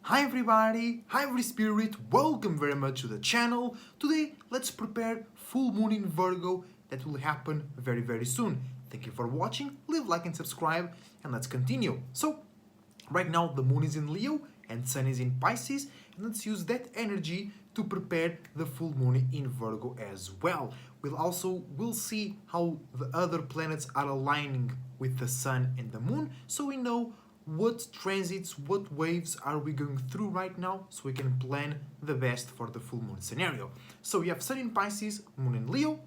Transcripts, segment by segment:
Hi everybody, hi every spirit, welcome very much to the channel. Today let's prepare full moon in Virgo that will happen very soon. Thank you for watching, leave like and subscribe, and let's continue. So right now the moon is in Leo and sun is in Pisces, and let's use that energy to prepare the full moon in Virgo as well. We'll see how the other planets are aligning with the sun and the moon, so we know what transits, what waves are we going through right now, so we can plan the best for the full moon scenario. So we have sun in Pisces, moon in Leo.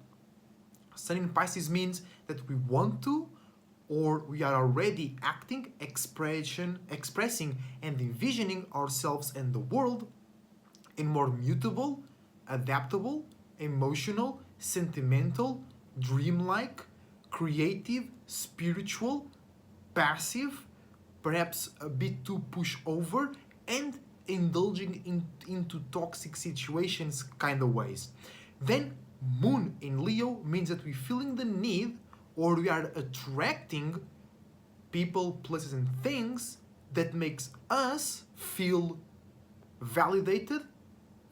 Sun in Pisces means that we want to, or we are already acting, expressing and envisioning ourselves and the world in more mutable, adaptable, emotional, sentimental, dreamlike, creative, spiritual, passive, perhaps a bit too pushover, and indulging into toxic situations kind of ways. Then moon in Leo means that we're feeling the need, or we are attracting people, places and things that makes us feel validated,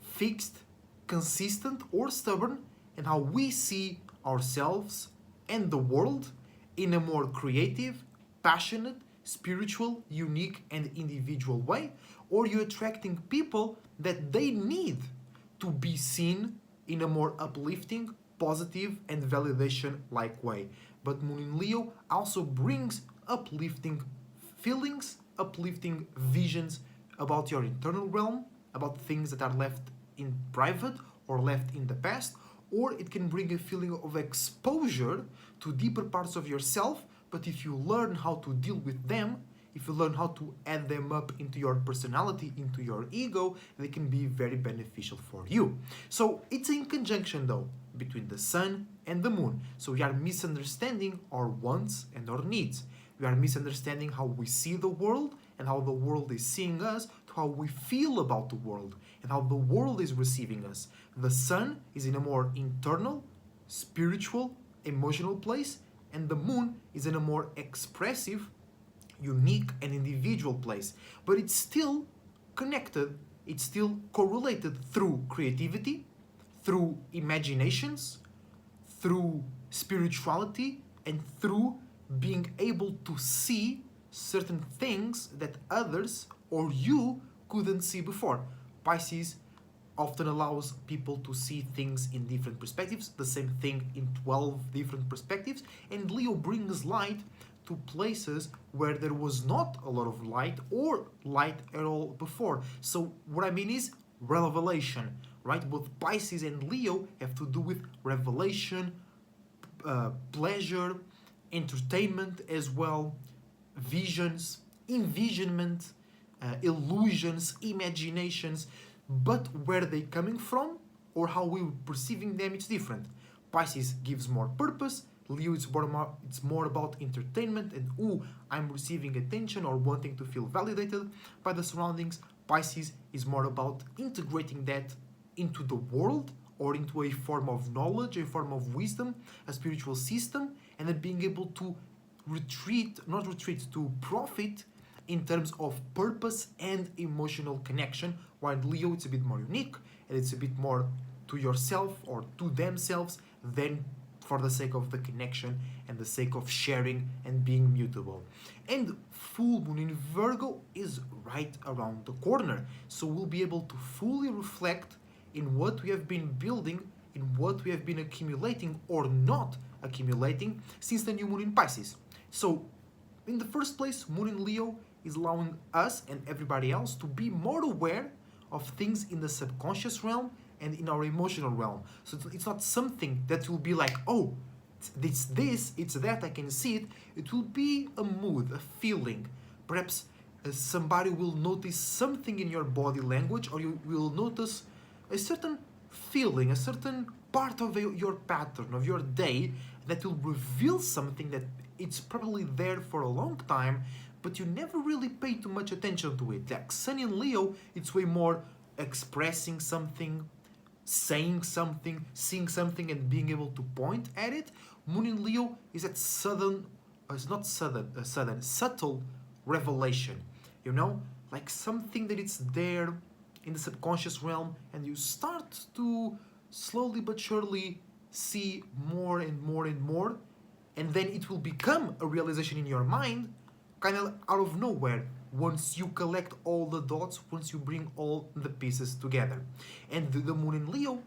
fixed, consistent or stubborn, and how we see ourselves and the world in a more creative, passionate, spiritual, unique and individual way. Or you're attracting people that they need to be seen in a more uplifting, positive and validation-like way. But moon in Leo also brings uplifting feelings, uplifting visions about your internal realm, about things that are left in private or left in the past, or it can bring a feeling of exposure to deeper parts of yourself. But if you learn how to deal with them, if you learn how to add them up into your personality, into your ego, they can be very beneficial for you. So it's in conjunction though between the sun and the moon. So we are misunderstanding our wants and our needs. We are misunderstanding how we see the world and how the world is seeing us, to how we feel about the world and how the world is receiving us. The sun is in a more internal, spiritual, emotional place, and the moon is in a more expressive, unique and individual place. But it's still connected, it's still correlated through creativity, through imaginations, through spirituality, and through being able to see certain things that others or you couldn't see before. Pisces often allows people to see things in different perspectives, the same thing in 12 different perspectives, and Leo brings light to places where there was not a lot of light or light at all before. So what I mean is revelation, right? Both Pisces and Leo have to do with revelation, pleasure, entertainment as well, visions, envisionment, illusions, imaginations. But where they coming from or how we're perceiving them, it's different. Pisces gives more purpose, Leo it's more about entertainment and I'm receiving attention or wanting to feel validated by the surroundings. Pisces is more about integrating that into the world or into a form of knowledge, a form of wisdom, a spiritual system, and then being able to to profit in terms of purpose and emotional connection, while Leo it's a bit more unique and it's a bit more to yourself or to themselves than for the sake of the connection and the sake of sharing and being mutable. And full moon in Virgo is right around the corner, so we'll be able to fully reflect in what we have been building, in what we have been accumulating or not accumulating since the new moon in Pisces. So in the first place, moon in Leo is allowing us and everybody else to be more aware of things in the subconscious realm and in our emotional realm. So it's not something that will be like, oh, it's this, it's that, I can see it. It will be a mood, a feeling. Perhaps somebody will notice something in your body language, or you will notice a certain feeling, a certain part of your pattern, of your day, that will reveal something that it's probably there for a long time, but you never really pay too much attention to it. Like Sun in Leo, it's way more expressing something, saying something, seeing something and being able to point at it. Moon in Leo is that subtle revelation. You know, like something that it's there in the subconscious realm, and you start to slowly but surely see more and more and more, and then it will become a realization in your mind, kind of out of nowhere, once you collect all the dots, once you bring all the pieces together. And the moon in Leo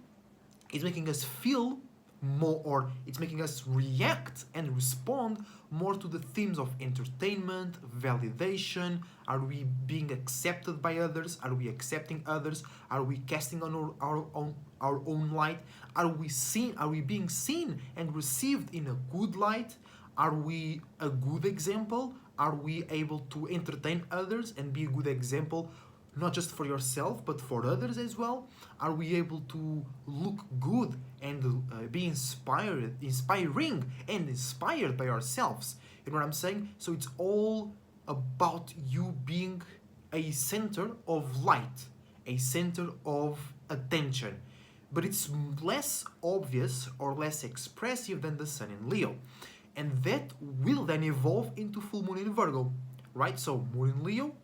is making us feel more, or it's making us react and respond more to the themes of entertainment, validation. Are we being accepted by others? Are we accepting others? Are we casting on our own light? Are we seen? Are we being seen and received in a good light? Are we a good example? Are we able to entertain others and be a good example, not just for yourself but for others as well? Are we able to look good and be inspiring and inspired by ourselves? You know what I'm saying? So it's all about you being a center of light, a center of attention. But it's less obvious or less expressive than the sun in Leo. And that will then evolve into full moon in Virgo, right? So moon in Leo,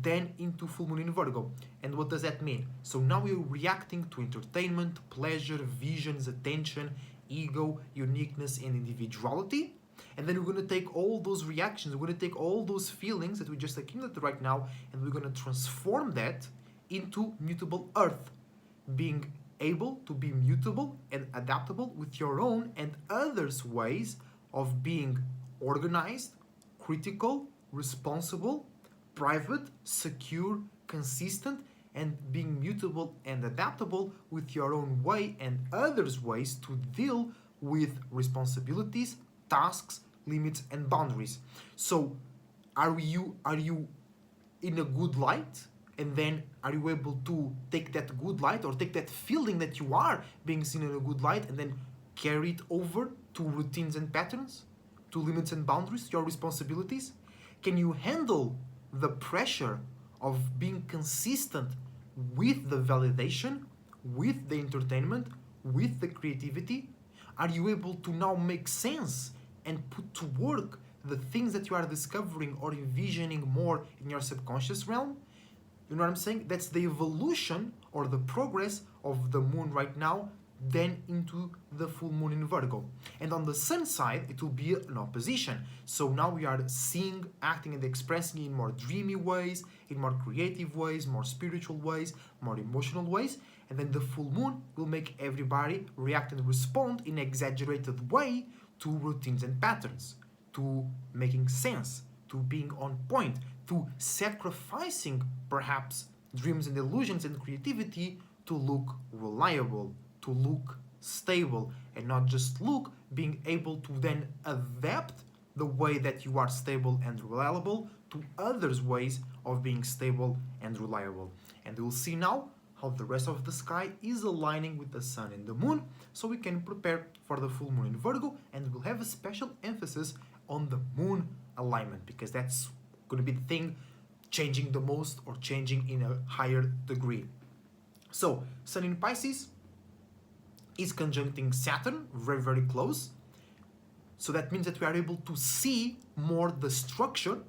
then into full moon in Virgo. And what does that mean? So now we're reacting to entertainment, pleasure, visions, attention, ego, uniqueness, and individuality. And then we're going to take all those reactions, we're going to take all those feelings that we just accumulated right now, and we're going to transform that into mutable earth, being able to be mutable and adaptable with your own and others' ways of being organized, critical, responsible, private, secure, consistent, and being mutable and adaptable with your own way and others' ways to deal with responsibilities, tasks, limits, and boundaries. So are you in a good light? And then are you able to take that good light, or take that feeling that you are being seen in a good light, and then carry it over to routines and patterns, to limits and boundaries, your responsibilities? Can you handle the pressure of being consistent with the validation, with the entertainment, with the creativity? Are you able to now make sense and put to work the things that you are discovering or envisioning more in your subconscious realm? You know what I'm saying? That's the evolution or the progress of the moon right now, then into the full moon in Virgo. And on the sun side, it will be an opposition. So now we are seeing, acting, and expressing in more dreamy ways, in more creative ways, more spiritual ways, more emotional ways. And then the full moon will make everybody react and respond in an exaggerated way to routines and patterns, to making sense, to being on point, to sacrificing perhaps dreams and illusions and creativity to look reliable, to look stable, and not just look, being able to then adapt the way that you are stable and reliable to others' ways of being stable and reliable. And we'll see now how the rest of the sky is aligning with the sun and the moon, so we can prepare for the full moon in Virgo, and we'll have a special emphasis on the moon alignment, because that's going to be the thing changing the most, or changing in a higher degree. So sun in Pisces is conjuncting Saturn very, very close. So that means that we are able to see more the structure,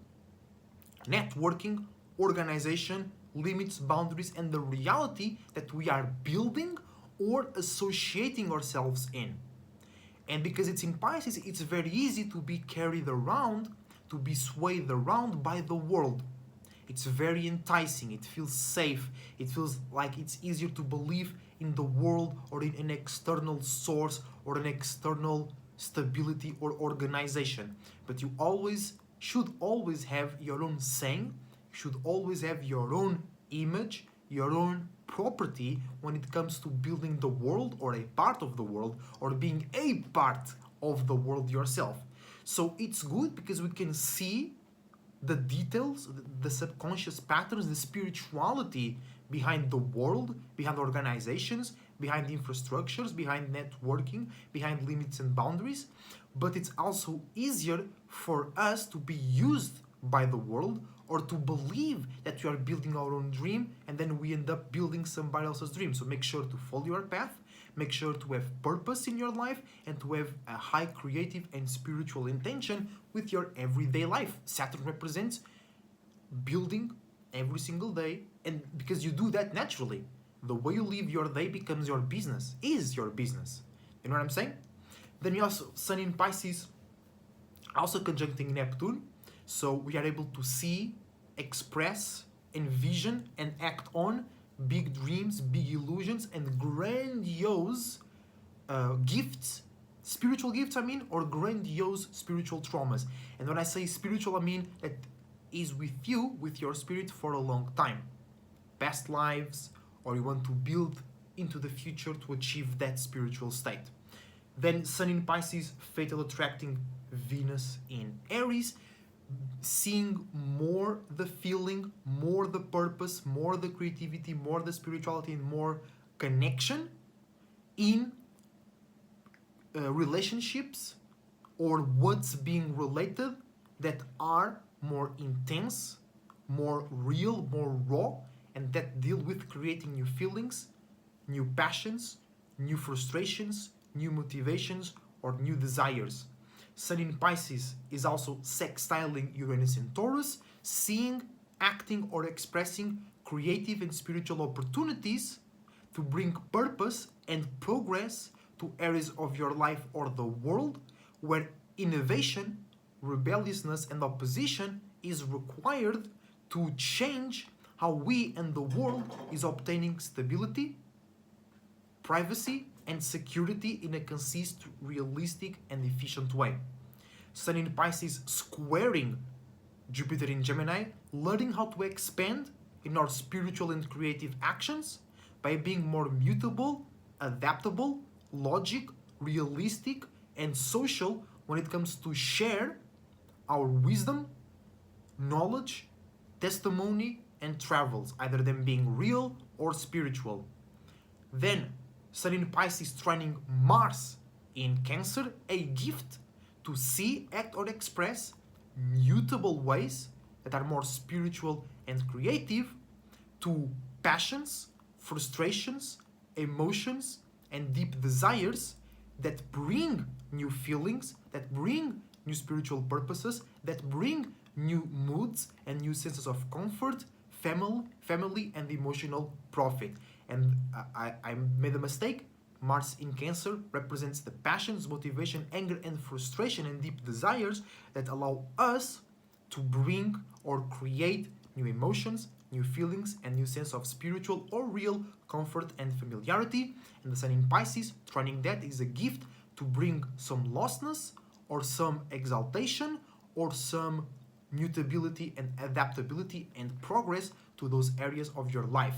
networking, organization, limits, boundaries, and the reality that we are building or associating ourselves in. And because it's in Pisces, it's very easy to be carried around, to be swayed around by the world. It's very enticing, it feels safe, it feels like it's easier to believe in the world or in an external source or an external stability or organization. But you should always have your own saying, should always have your own image, your own property when it comes to building the world, or a part of the world, or being a part of the world yourself. So it's good because we can see the details, the subconscious patterns, the spirituality behind the world, behind organizations, behind infrastructures, behind networking, behind limits and boundaries. But it's also easier for us to be used by the world, or to believe that we are building our own dream, and then we end up building somebody else's dream. So make sure to follow your path, make sure to have purpose in your life, and to have a high creative and spiritual intention with your everyday life. Saturn represents building every single day, and because you do that naturally, the way you live your day becomes your business, is your business. You know what I'm saying? Then we also, Sun in Pisces, also conjuncting Neptune, so we are able to see, express, envision, and act on big dreams, big illusions, and grandiose gifts, spiritual gifts, I mean, or grandiose spiritual traumas. And when I say spiritual, I mean that is with you, with your spirit for a long time. Past lives, or you want to build into the future to achieve that spiritual state. Then Sun in Pisces, fatal attracting Venus in Aries, seeing more the feeling, more the purpose, more the creativity, more the spirituality, and more connection in relationships or what's being related that are more intense, more real, more raw, and that deal with creating new feelings, new passions, new frustrations, new motivations, or new desires. Sun in Pisces is also sextiling Uranus in Taurus, seeing, acting, or expressing creative and spiritual opportunities to bring purpose and progress to areas of your life or the world where innovation, rebelliousness, and opposition is required to change how we and the world is obtaining stability, privacy, and security in a consistent, realistic, and efficient way. Sun in Pisces squaring Jupiter in Gemini, learning how to expand in our spiritual and creative actions by being more mutable, adaptable, logic, realistic, and social when it comes to share our wisdom, knowledge, testimony, and travels, either them being real or spiritual. Then Sun in Pisces trining Mars in Cancer, a gift to see, act, or express mutable ways that are more spiritual and creative to passions, frustrations, emotions, and deep desires that bring new feelings, that bring new spiritual purposes, that bring new moods and new senses of comfort, family, and emotional profit. And I made a mistake. Mars in Cancer represents the passions, motivation, anger, and frustration and deep desires that allow us to bring or create new emotions, new feelings, and new sense of spiritual or real comfort and familiarity. And the Sun in Pisces, trining that, is a gift to bring some lostness or some exaltation or some mutability and adaptability and progress to those areas of your life.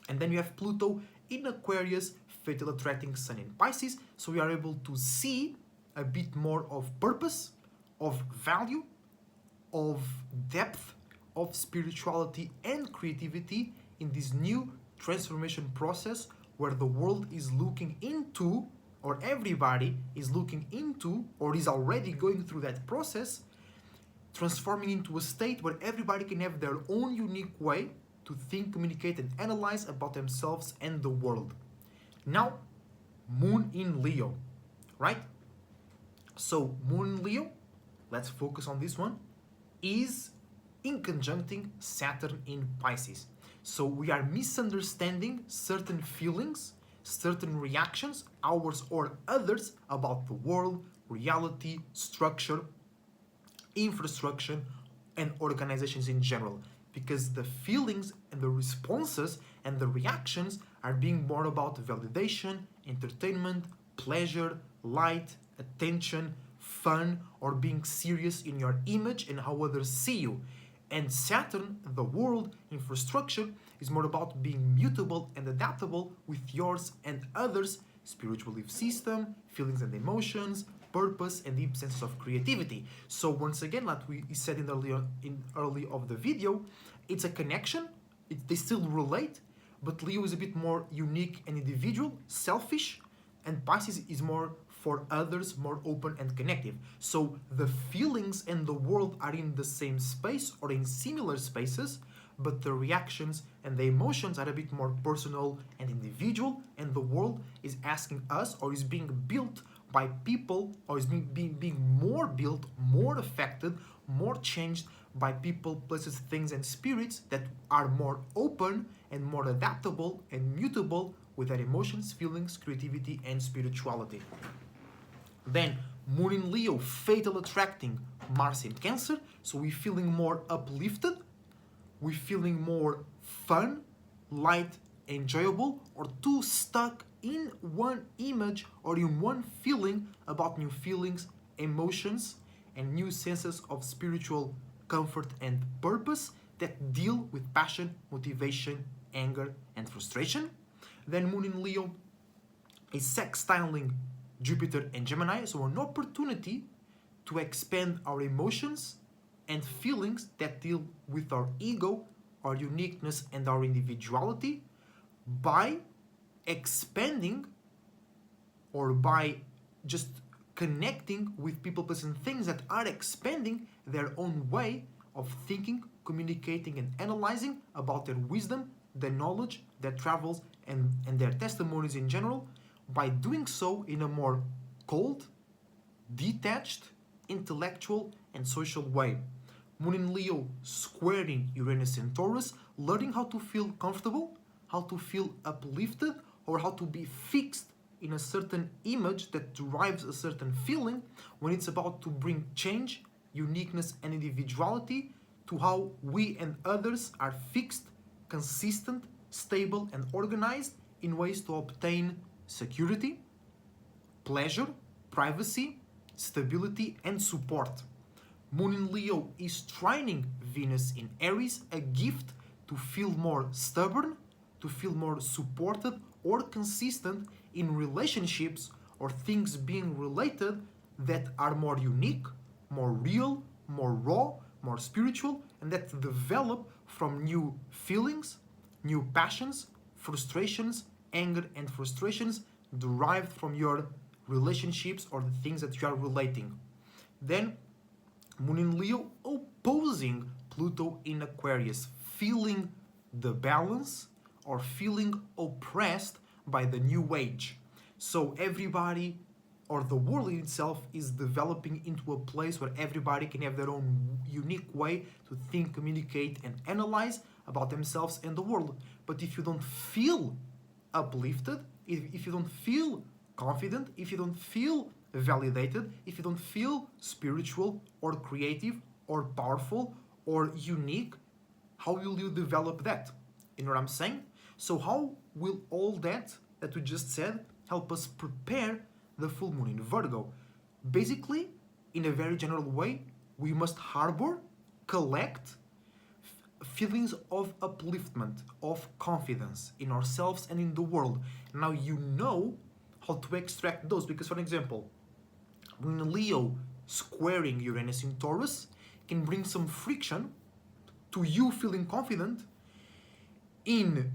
And then you have Pluto in Aquarius, fatal attracting Sun in Pisces, so we are able to see a bit more of purpose, of value, of depth, of spirituality and creativity in this new transformation process where the world is looking into, or everybody is looking into, or is already going through that process, transforming into a state where everybody can have their own unique way to think, communicate, and analyze about themselves and the world. Now, Moon in Leo, right? So, Moon in Leo, let's focus on this one, is in conjuncting Saturn in Pisces. So, we are misunderstanding certain feelings, certain reactions, ours or others, about the world, reality, structure, infrastructure, and organizations in general. Because the feelings and the responses and the reactions are being more about validation, entertainment, pleasure, light, attention, fun, or being serious in your image and how others see you. And Saturn, the world, infrastructure, is more about being mutable and adaptable with yours and others' spiritual belief system, feelings and emotions, purpose, and deep sense of creativity. So once again, like we said in early of the video, it's a connection. They still relate, but Leo is a bit more unique and individual, selfish, and Pisces is more for others, more open and connective. So the feelings and the world are in the same space or in similar spaces, but the reactions and the emotions are a bit more personal and individual, and the world is asking us, or is being built by people, or is being more built, more affected, more changed by people, places, things, and spirits that are more open and more adaptable and mutable with their emotions, feelings, creativity, and spirituality. Then Moon in Leo, fatal attracting Mars in Cancer, so we're feeling more uplifted, we're feeling more fun, light, enjoyable, or too stuck in one image or in one feeling about new feelings, emotions, and new senses of spiritual comfort and purpose that deal with passion, motivation, anger, and frustration. Then Moon in Leo is sextiling Jupiter and Gemini, so an opportunity to expand our emotions and feelings that deal with our ego, our uniqueness, and our individuality by expanding or by just connecting with people, places, and things that are expanding their own way of thinking, communicating, and analyzing about their wisdom, their knowledge, their travels, and their testimonies in general, by doing so in a more cold, detached, intellectual, and social way. Moon in Leo squaring Uranus and Taurus, learning how to feel comfortable, how to feel uplifted, or how to be fixed in a certain image that derives a certain feeling when it's about to bring change, uniqueness, and individuality to how we and others are fixed, consistent, stable, and organized in ways to obtain security, pleasure, privacy, stability, and support. Moon in Leo is trining Venus in Aries, a gift to feel more stubborn, to feel more supported or consistent in relationships or things being related that are more unique, more real, more raw, more spiritual, and that develop from new feelings, new passions, frustrations, anger, and frustrations derived from your relationships or the things that you are relating. Then Moon in Leo opposing Pluto in Aquarius, feeling the balance or feeling oppressed by the new age. So everybody or the world in itself is developing into a place where everybody can have their own unique way to think, communicate, and analyze about themselves and the world. But if you don't feel uplifted, if you don't feel confident, if you don't feel validated, if you don't feel spiritual or creative or powerful or unique, how will you develop that? You know what I'm saying? So how will all that we just said help us prepare the full moon in Virgo? Basically, in a very general way, we must harbor, collect feelings of upliftment, of confidence in ourselves and in the world. Now you know how to extract those, because for example, when Leo squaring Uranus in Taurus can bring some friction to you feeling confident in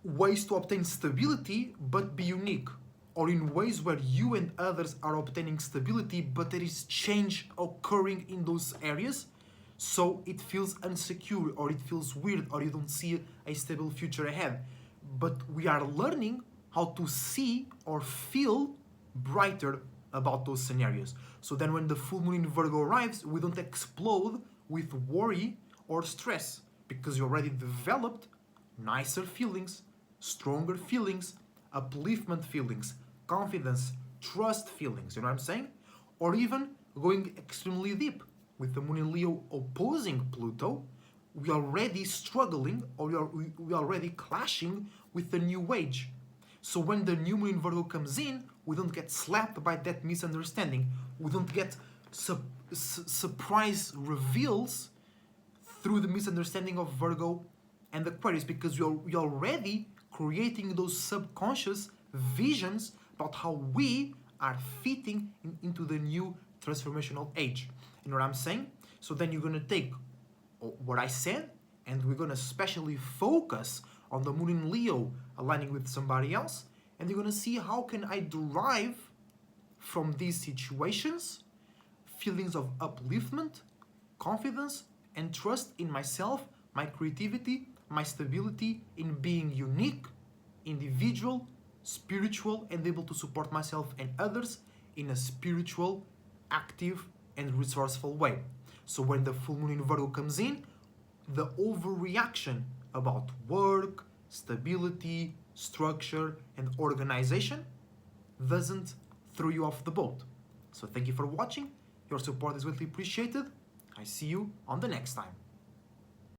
ways to obtain stability but be unique, or in ways where you and others are obtaining stability but there is change occurring in those areas, so it feels insecure or it feels weird or you don't see a stable future ahead. But we are learning how to see or feel brighter about those scenarios. So then when the full moon in Virgo arrives, we don't explode with worry or stress because you already developed nicer feelings, stronger feelings, upliftment feelings, confidence, trust feelings, you know what I'm saying? Or even going extremely deep with the moon in Leo opposing Pluto, we are already struggling or we are already clashing with the new age. So when the new moon in Virgo comes in, we don't get slapped by that misunderstanding. We don't get surprise reveals through the misunderstanding of Virgo and Aquarius, because we're already creating those subconscious visions about how we are fitting into the new transformational age. You know what I'm saying? So then you're going to take what I said and we're going to especially focus on the moon in Leo aligning with somebody else, and you're going to see how can I derive from these situations feelings of upliftment, confidence, and trust in myself, my creativity, my stability in being unique, individual, spiritual, and able to support myself and others in a spiritual, active, and resourceful way. So when the full moon in Virgo comes in, the overreaction about work, stability, structure, and organization doesn't throw you off the boat. So thank you for watching. Your support is greatly appreciated. I see you on the next time.